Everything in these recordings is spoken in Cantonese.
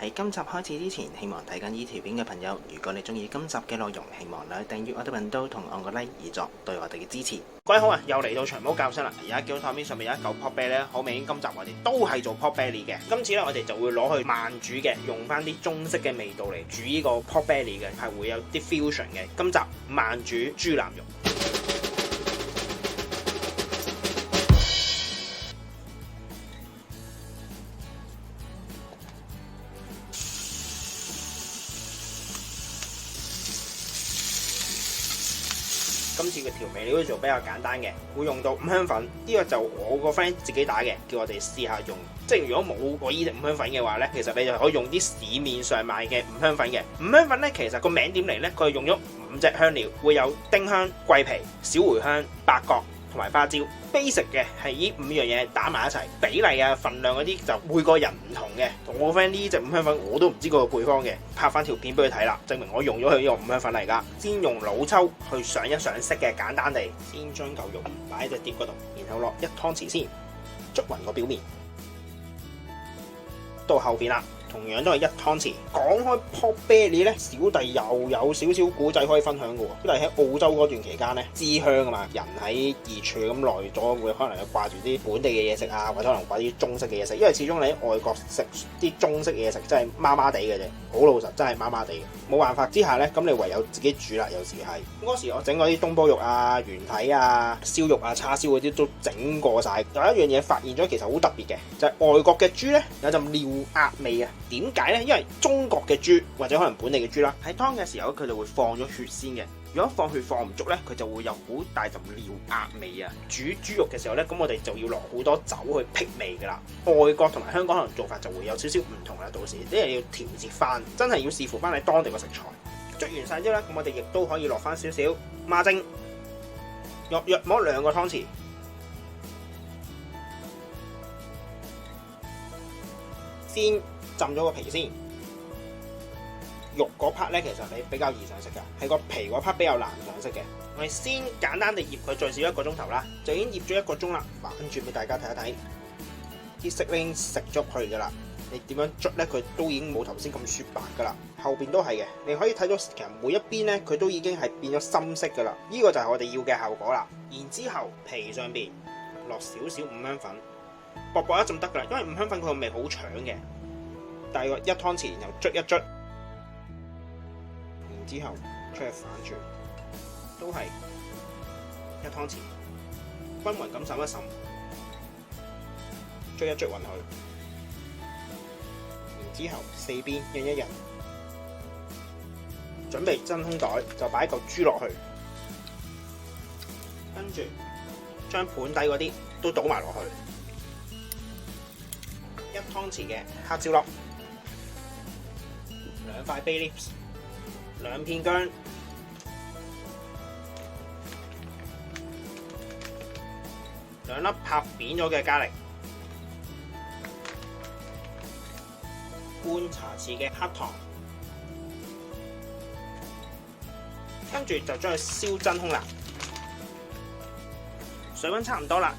喺今集開始之前，希望睇緊呢條片嘅朋友，如果你中意今集嘅內容，希望你訂閱我哋頻道同按個 like 以作對我哋嘅支持。各位好啊，又嚟到長毛教室啦！而家見到台面上面有一嚿 pot belly 咧，好明顯今集我哋都係做 pot belly 嘅。今次咧我哋就會攞去慢煮嘅，用翻啲中式嘅味道嚟煮呢個 pot belly 嘅，係會有啲 fusion 嘅。今集慢煮豬腩肉。今次嘅調味料做比較簡單嘅，會用到五香粉，呢個就我個 friend 自己打嘅，叫我哋試下用。即係如果冇過呢隻五香粉嘅話呢，其實你就可以用啲市面上賣嘅五香粉嘅。五香粉呢，其實個名點嚟呢？佢係用咗5隻香料，會有丁香、桂皮、小茴香、八角同埋花椒。basic 嘅係呢5樣嘢打埋一齊，比例啊、份量嗰啲就每個人唔同嘅。我個 friend 呢隻五香粉我都唔知個配方嘅，拍翻條片俾佢睇啦，證明我用咗佢呢個五香粉嚟㗎。先用老抽去上一上色嘅，簡單地先將嚿肉擺喺隻碟嗰度，然後落1湯匙先捽勻個表面。到後邊啦，同樣都係1湯匙。講開 pot belly 咧，小弟又有少少古仔可以分享嘅喎。小弟喺澳洲嗰段期間咧，知鄉啊嘛，人喺異處咁耐咗，會可能有掛住啲本地嘅嘢食啊，或者可能掛啲中式嘅嘢食。因為始終你喺外國食啲中式嘢食真係麻麻地嘅啫，好老實真係麻麻地嘅。冇辦法之下咧，咁你唯有自己煮啦。有時係嗰時我整嗰啲東坡肉啊、原體啊、燒肉啊、叉燒嗰啲都整過晒。有一樣嘢發現咗，其實好特別嘅，就係外國嘅豬咧有陣尿鴨味啊。點解呢？因為中國嘅豬或者可能本地嘅豬啦，喺湯嘅時候佢就會放咗血先嘅。如果放血放唔足呢，佢就會有好大陣尿鴨味啊。煮豬肉嘅時候呢，咁我哋就要落好多酒去辟味噶啦。外國同埋香港可能做法就會有少少唔同啦，到時因為要調節翻，真係要視乎翻你當地個食材。捽完晒之後呢，咁我哋亦都可以落翻少少孖精，約摸2個湯匙。先浸咗個皮先，肉嗰 part 咧其實你比較易上色㗎，係個皮嗰 part 比較難上色嘅。我哋先簡單地醃佢最少1個鐘頭啦，就已經醃咗1個鐘啦。反轉俾大家睇一睇，啲色已經食咗去㗎啦。你點樣捽咧，佢都已經冇頭先咁雪白㗎啦。後邊都係嘅，你可以睇到其實每一邊咧，佢都已經係變咗深色㗎啦。呢個就係我哋要嘅效果啦。然之後皮上邊落少少五香粉，薄薄一浸得㗎啦，因為五香粉佢個味好搶嘅。大約1湯匙，然後捽一捽，然之後出去反轉，都係1湯匙，均勻咁滲一滲，捽一捽勻佢，然之後4邊印一印，準備真空袋就擺嚿豬落去，跟住將盤底嗰啲都倒埋落去，1湯匙嘅黑椒粒。2塊 bay leaves， 2片薑，兩粒拍扁咗嘅咖喱，半茶匙嘅黑糖，跟住就將佢燒真空啦。水溫差唔多啦，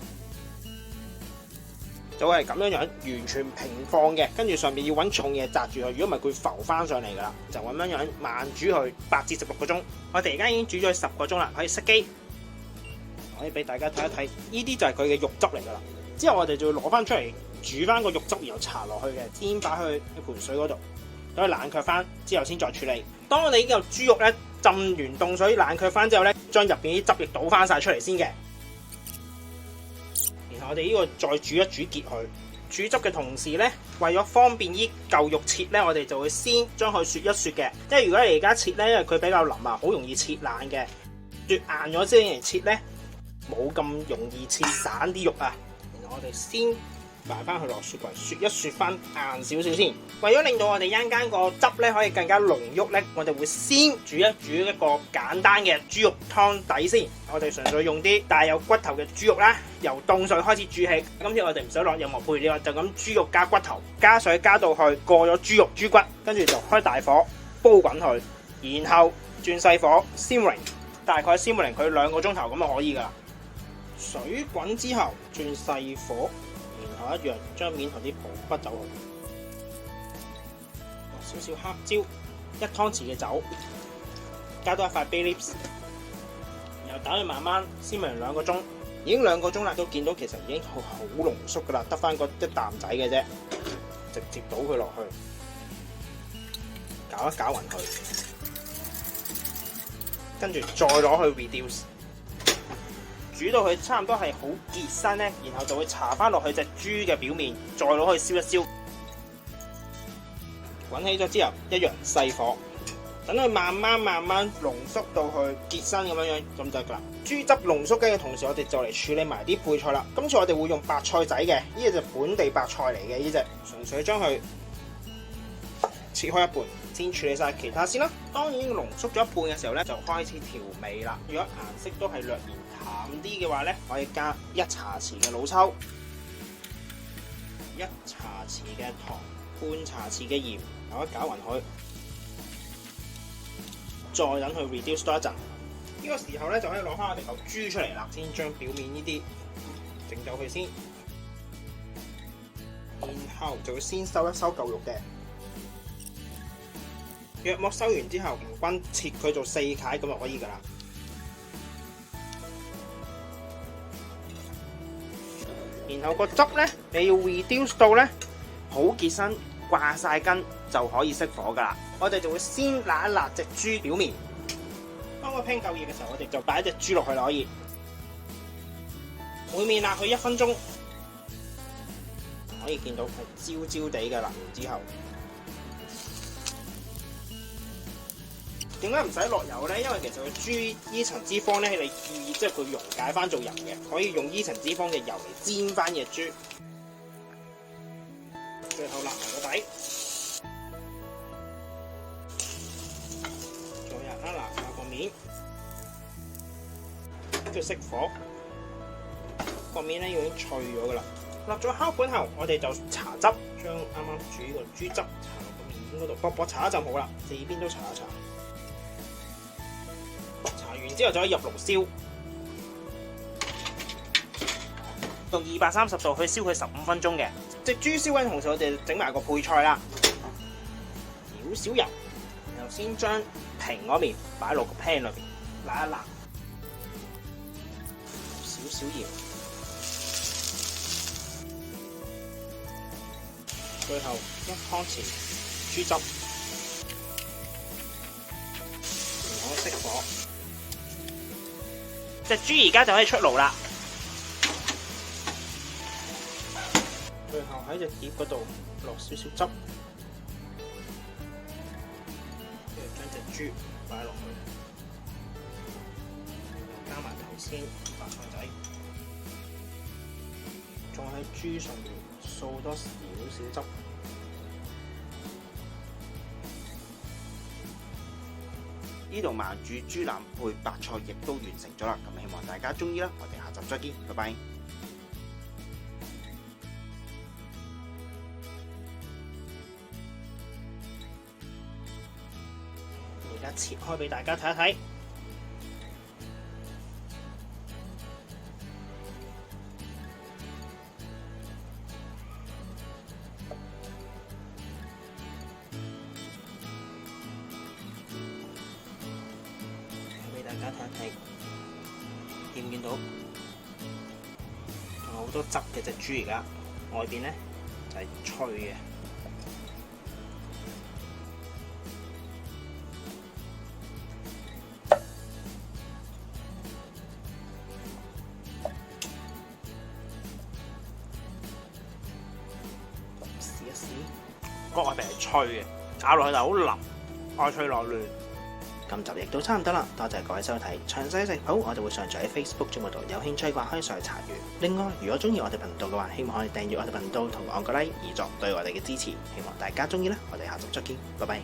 就係咁樣樣，完全平放嘅，跟住上面要揾重嘢擲住佢，如果唔係佢浮翻上嚟噶啦，就咁樣樣慢煮佢8至16個鐘。我哋而家已經煮咗10個鐘啦，可以熄機，可以俾大家睇一睇，呢啲就係佢嘅肉汁嚟噶啦。之後我哋就要攞翻出嚟煮翻個肉汁，然後搽落去嘅，先擺去一盆水嗰度，等佢冷卻翻之後先再處理。當我哋已經有豬肉咧浸完凍水冷卻翻之後咧，將入邊啲汁液倒翻晒出嚟先嘅。我哋呢個再煮一煮結佢，煮汁嘅同時呢，為咗方便呢嚿肉切呢，我哋就會先將佢雪一雪嘅。因為如果你而家切呢，因為佢比較腍啊，好容易切爛嘅。雪硬咗先嚟切呢，冇咁容易切散啲肉啊。然後我哋先擺翻佢落雪櫃，雪一雪翻硬少少先。為咗令到我哋一陣間個汁呢可以更加濃郁呢，我哋會先煮一個簡單嘅豬肉湯底先。我哋純粹用啲帶有骨頭嘅豬肉啦，由凍水開始煮起。今次我哋唔使落任何配料，就咁豬肉加骨頭，加水加到去過咗豬肉豬骨，跟住就開大火煲滾佢，然後轉細火 simmering， 大概 simmering 佢2個鐘頭咁就可以噶啦。水滾之後轉細火，然後一樣將面同啲泡筆走去。少少黑椒，1湯匙嘅酒，加多一塊 bay leaves， 然後等佢慢慢鮮燜2個鐘。已經2個鐘啦，都見到其實已經好濃縮噶啦，得翻嗰一啖仔嘅啫，直接倒佢落去，攪一攪勻佢，跟住再攞去 reduce， 煮到佢差唔多係好結身咧，然後就會搽翻落去隻豬嘅表面，再攞去燒一燒，滾起咗之後一樣細火，等佢慢慢濃縮到去結身咁樣咁就得啦。豬汁濃縮緊嘅同時，我哋就嚟處理埋啲配菜啦。今次我哋會用白菜仔嘅，呢隻就本地白菜嚟嘅，呢隻純粹將佢切開一半，先處理晒其他先啦。當然濃縮咗一半嘅時候咧，就開始調味啦。如果顏色都係略嫌淡啲嘅話咧，可以加1茶匙嘅老抽、1茶匙嘅糖、半茶匙嘅鹽，攪一攪勻佢，再等佢 reduce 多一陣。呢個時候咧就可以攞翻我哋嚿豬出嚟啦，先將表面呢啲整走佢先，然後就會先收一收嚿肉嘅，約莫收完之後，平均切佢做4塊咁就可以噶啦。然後個汁咧，你要 reduce 到咧好結身、掛晒根就可以熄火噶啦。我哋就會先辣一辣隻豬表面。當個 pan 夠熱嘅時候，我哋就擺一隻豬落去啦，可以每面辣佢1分鐘，可以見到係焦焦地嘅啦。然之後點解唔使落油咧？因為其實佢豬呢層脂肪咧，你注意即係佢溶解翻做油嘅，可以用呢層脂肪嘅油嚟煎翻隻豬。最後辣埋個底，再辣一辣下個面，跟住熄火。個面咧已經脆咗噶啦。落咗烤盤後，我哋就搽汁，將啱啱煮呢個豬汁搽落個面嗰度，薄薄搽一陣好啦，四邊都搽一搽。搽完之後就可以入爐燒，用230度去燒佢15分鐘嘅。隻豬燒緊同時，我哋整埋個配菜啦，少少油，然後先將平嗰面擺落個 pan 裏邊，辣一辣，少少鹽，最後1湯匙豬汁，然後熄火。隻豬而家就可以出爐啦。最後喺隻碟嗰度落少少汁，跟住將隻豬擺落去，加埋頭先白菜仔，再喺豬上面掃多少少汁。呢度慢煮豬腩配白菜亦都完成咗啦，咁希望大家鍾意啦，我哋下集再見，拜拜。而家切開俾大家睇一睇，俾大家睇一睇，見唔見到？仲有好多汁嘅隻豬，而家外邊咧就係脆嘅。個外皮係脆嘅，咬落去就好腍，外脆內嫩。今集亦都差唔多啦，多謝各位收睇。詳細食譜我哋會上載喺 Facebook 專頁度，有興趣嘅話可以上去查閱。另外，如果中意我哋頻道嘅話，希望可以訂閱我哋頻道同按個 like，以作對我哋嘅支持。希望大家中意啦，我哋下集再見，拜拜。